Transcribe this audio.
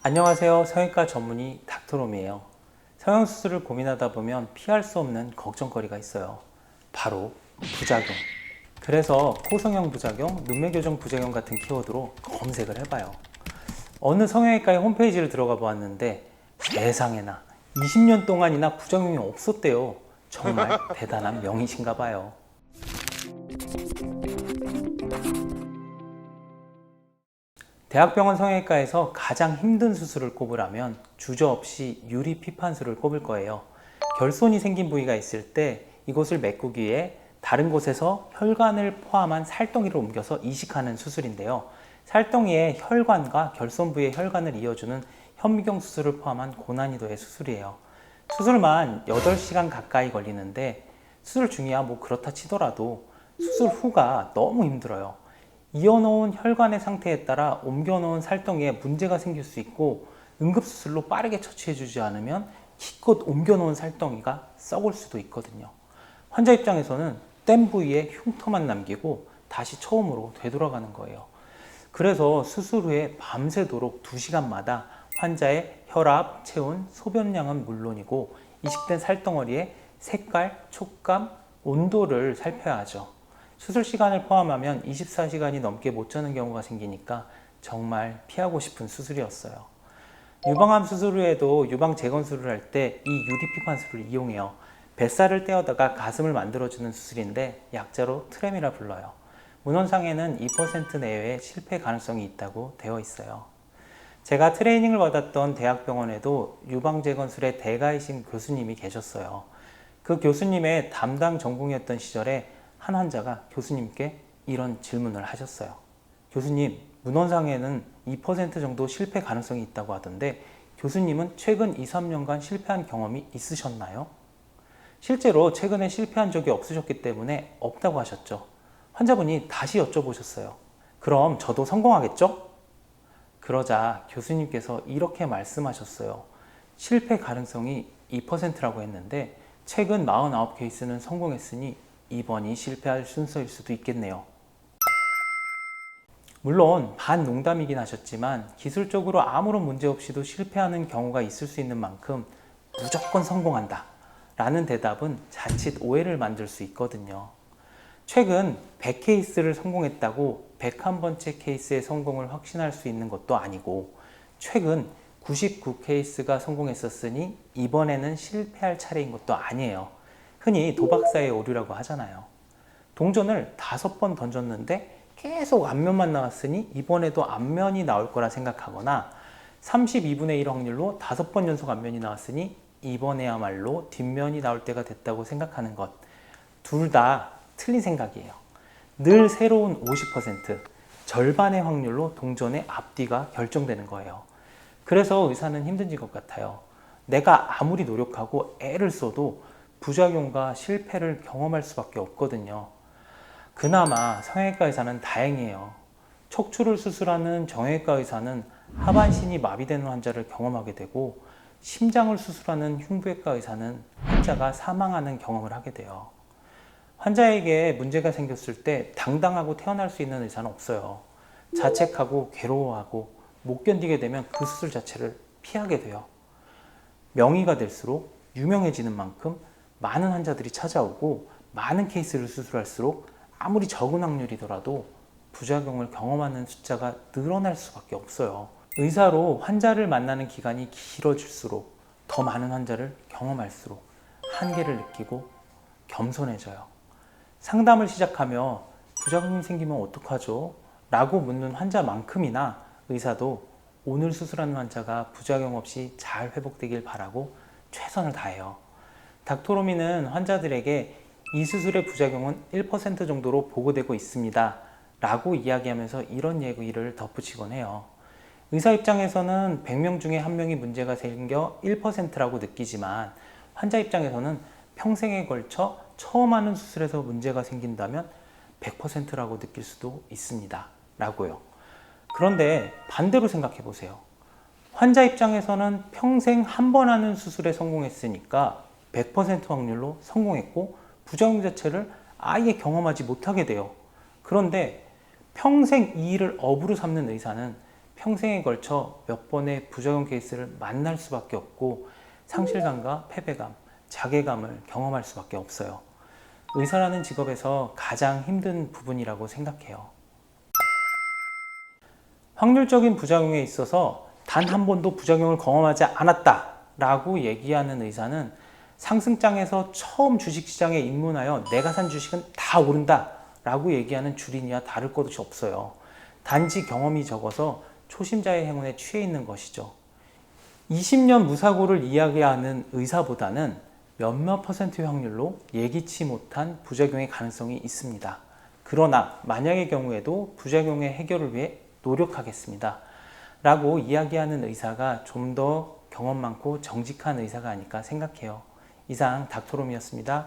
안녕하세요. 성형외과 전문의 닥터롬이에요. 성형수술을 고민하다 보면 피할 수 없는 걱정거리가 있어요. 바로 부작용. 그래서 코성형 부작용, 눈매교정 부작용 같은 키워드로 검색을 해봐요. 어느 성형외과의 홈페이지를 들어가 보았는데 세상에나 20년 동안이나 부작용이 없었대요. 정말 대단한 명의신가 봐요. 대학병원 성형외과에서 가장 힘든 수술을 꼽으라면 주저없이 유리 피판술을 꼽을 거예요. 결손이 생긴 부위가 있을 때 이곳을 메꾸기 위해 다른 곳에서 혈관을 포함한 살덩이를 옮겨서 이식하는 수술인데요. 살덩이의 혈관과 결손 부위의 혈관을 이어주는 현미경 수술을 포함한 고난이도의 수술이에요. 수술만 8시간 가까이 걸리는데 수술 중이야 뭐 그렇다 치더라도 수술 후가 너무 힘들어요. 이어놓은 혈관의 상태에 따라 옮겨놓은 살덩이에 문제가 생길 수 있고 응급수술로 빠르게 처치해주지 않으면 기껏 옮겨놓은 살덩이가 썩을 수도 있거든요. 환자 입장에서는 뗀 부위에 흉터만 남기고 다시 처음으로 되돌아가는 거예요. 그래서 수술 후에 밤새도록 2시간마다 환자의 혈압, 체온, 소변량은 물론이고 이식된 살덩어리의 색깔, 촉감, 온도를 살펴야 하죠. 수술 시간을 포함하면 24시간이 넘게 못 자는 경우가 생기니까 정말 피하고 싶은 수술이었어요. 유방암 수술 후에도 유방 재건술을 할 때 이 유리피판술을 이용해요. 뱃살을 떼어다가 가슴을 만들어주는 수술인데 약자로 트램이라 불러요. 문헌상에는 2% 내외의 실패 가능성이 있다고 되어 있어요. 제가 트레이닝을 받았던 대학병원에도 유방재건술의 대가이신 교수님이 계셨어요. 그 교수님의 담당 전공이었던 시절에 한 환자가 교수님께 이런 질문을 하셨어요. 교수님, 문헌상에는 2% 정도 실패 가능성이 있다고 하던데 교수님은 최근 2, 3년간 실패한 경험이 있으셨나요? 실제로 최근에 실패한 적이 없으셨기 때문에 없다고 하셨죠. 환자분이 다시 여쭤보셨어요. 그럼 저도 성공하겠죠? 그러자 교수님께서 이렇게 말씀하셨어요. 실패 가능성이 2%라고 했는데 최근 49케이스는 성공했으니 이번이 실패할 순서일 수도 있겠네요. 물론 반농담이긴 하셨지만 기술적으로 아무런 문제 없이도 실패하는 경우가 있을 수 있는 만큼 무조건 성공한다 라는 대답은 자칫 오해를 만들 수 있거든요. 최근 100케이스를 성공했다고 101번째 케이스의 성공을 확신할 수 있는 것도 아니고 최근 99케이스가 성공했었으니 이번에는 실패할 차례인 것도 아니에요. 흔히 도박사의 오류라고 하잖아요. 동전을 5번 던졌는데 계속 앞면만 나왔으니 이번에도 앞면이 나올 거라 생각하거나 32분의 1 확률로 5번 연속 앞면이 나왔으니 이번에야말로 뒷면이 나올 때가 됐다고 생각하는 것. 둘 다 틀린 생각이에요. 늘 새로운 50%, 절반의 확률로 동전의 앞뒤가 결정되는 거예요. 그래서 의사는 힘든 직업 같아요. 내가 아무리 노력하고 애를 써도 부작용과 실패를 경험할 수밖에 없거든요. 그나마 성형외과 의사는 다행이에요. 척추를 수술하는 정형외과 의사는 하반신이 마비되는 환자를 경험하게 되고 심장을 수술하는 흉부외과 의사는 환자가 사망하는 경험을 하게 돼요. 환자에게 문제가 생겼을 때 당당하고 태어날 수 있는 의사는 없어요. 자책하고 괴로워하고 못 견디게 되면 그 수술 자체를 피하게 돼요. 명의가 될수록 유명해지는 만큼 많은 환자들이 찾아오고 많은 케이스를 수술할수록 아무리 적은 확률이더라도 부작용을 경험하는 숫자가 늘어날 수밖에 없어요. 의사로 환자를 만나는 기간이 길어질수록 더 많은 환자를 경험할수록 한계를 느끼고 겸손해져요. 상담을 시작하며 부작용이 생기면 어떡하죠? 라고 묻는 환자만큼이나 의사도 오늘 수술하는 환자가 부작용 없이 잘 회복되길 바라고 최선을 다해요. 닥터로미는 환자들에게 이 수술의 부작용은 1% 정도로 보고되고 있습니다 라고 이야기하면서 이런 얘기를 덧붙이곤 해요. 의사 입장에서는 100명 중에 1명이 문제가 생겨 1%라고 느끼지만 환자 입장에서는 평생에 걸쳐 처음 하는 수술에서 문제가 생긴다면 100%라고 느낄 수도 있습니다 라고요. 그런데 반대로 생각해 보세요. 환자 입장에서는 평생 한 번 하는 수술에 성공했으니까 100% 확률로 성공했고 부작용 자체를 아예 경험하지 못하게 돼요. 그런데 평생 이 일을 업으로 삼는 의사는 평생에 걸쳐 몇 번의 부작용 케이스를 만날 수밖에 없고 상실감과 패배감, 자괴감을 경험할 수밖에 없어요. 의사라는 직업에서 가장 힘든 부분이라고 생각해요. 확률적인 부작용에 있어서 단 한 번도 부작용을 경험하지 않았다 라고 얘기하는 의사는 상승장에서 처음 주식시장에 입문하여 내가 산 주식은 다 오른다 라고 얘기하는 주린이와 다를 것이 없어요. 단지 경험이 적어서 초심자의 행운에 취해 있는 것이죠. 20년 무사고를 이야기하는 의사보다는 몇몇 퍼센트의 확률로 예기치 못한 부작용의 가능성이 있습니다. 그러나 만약의 경우에도 부작용의 해결을 위해 노력하겠습니다 라고 이야기하는 의사가 좀 더 경험 많고 정직한 의사가 아닐까 생각해요. 이상 닥터롬이었습니다.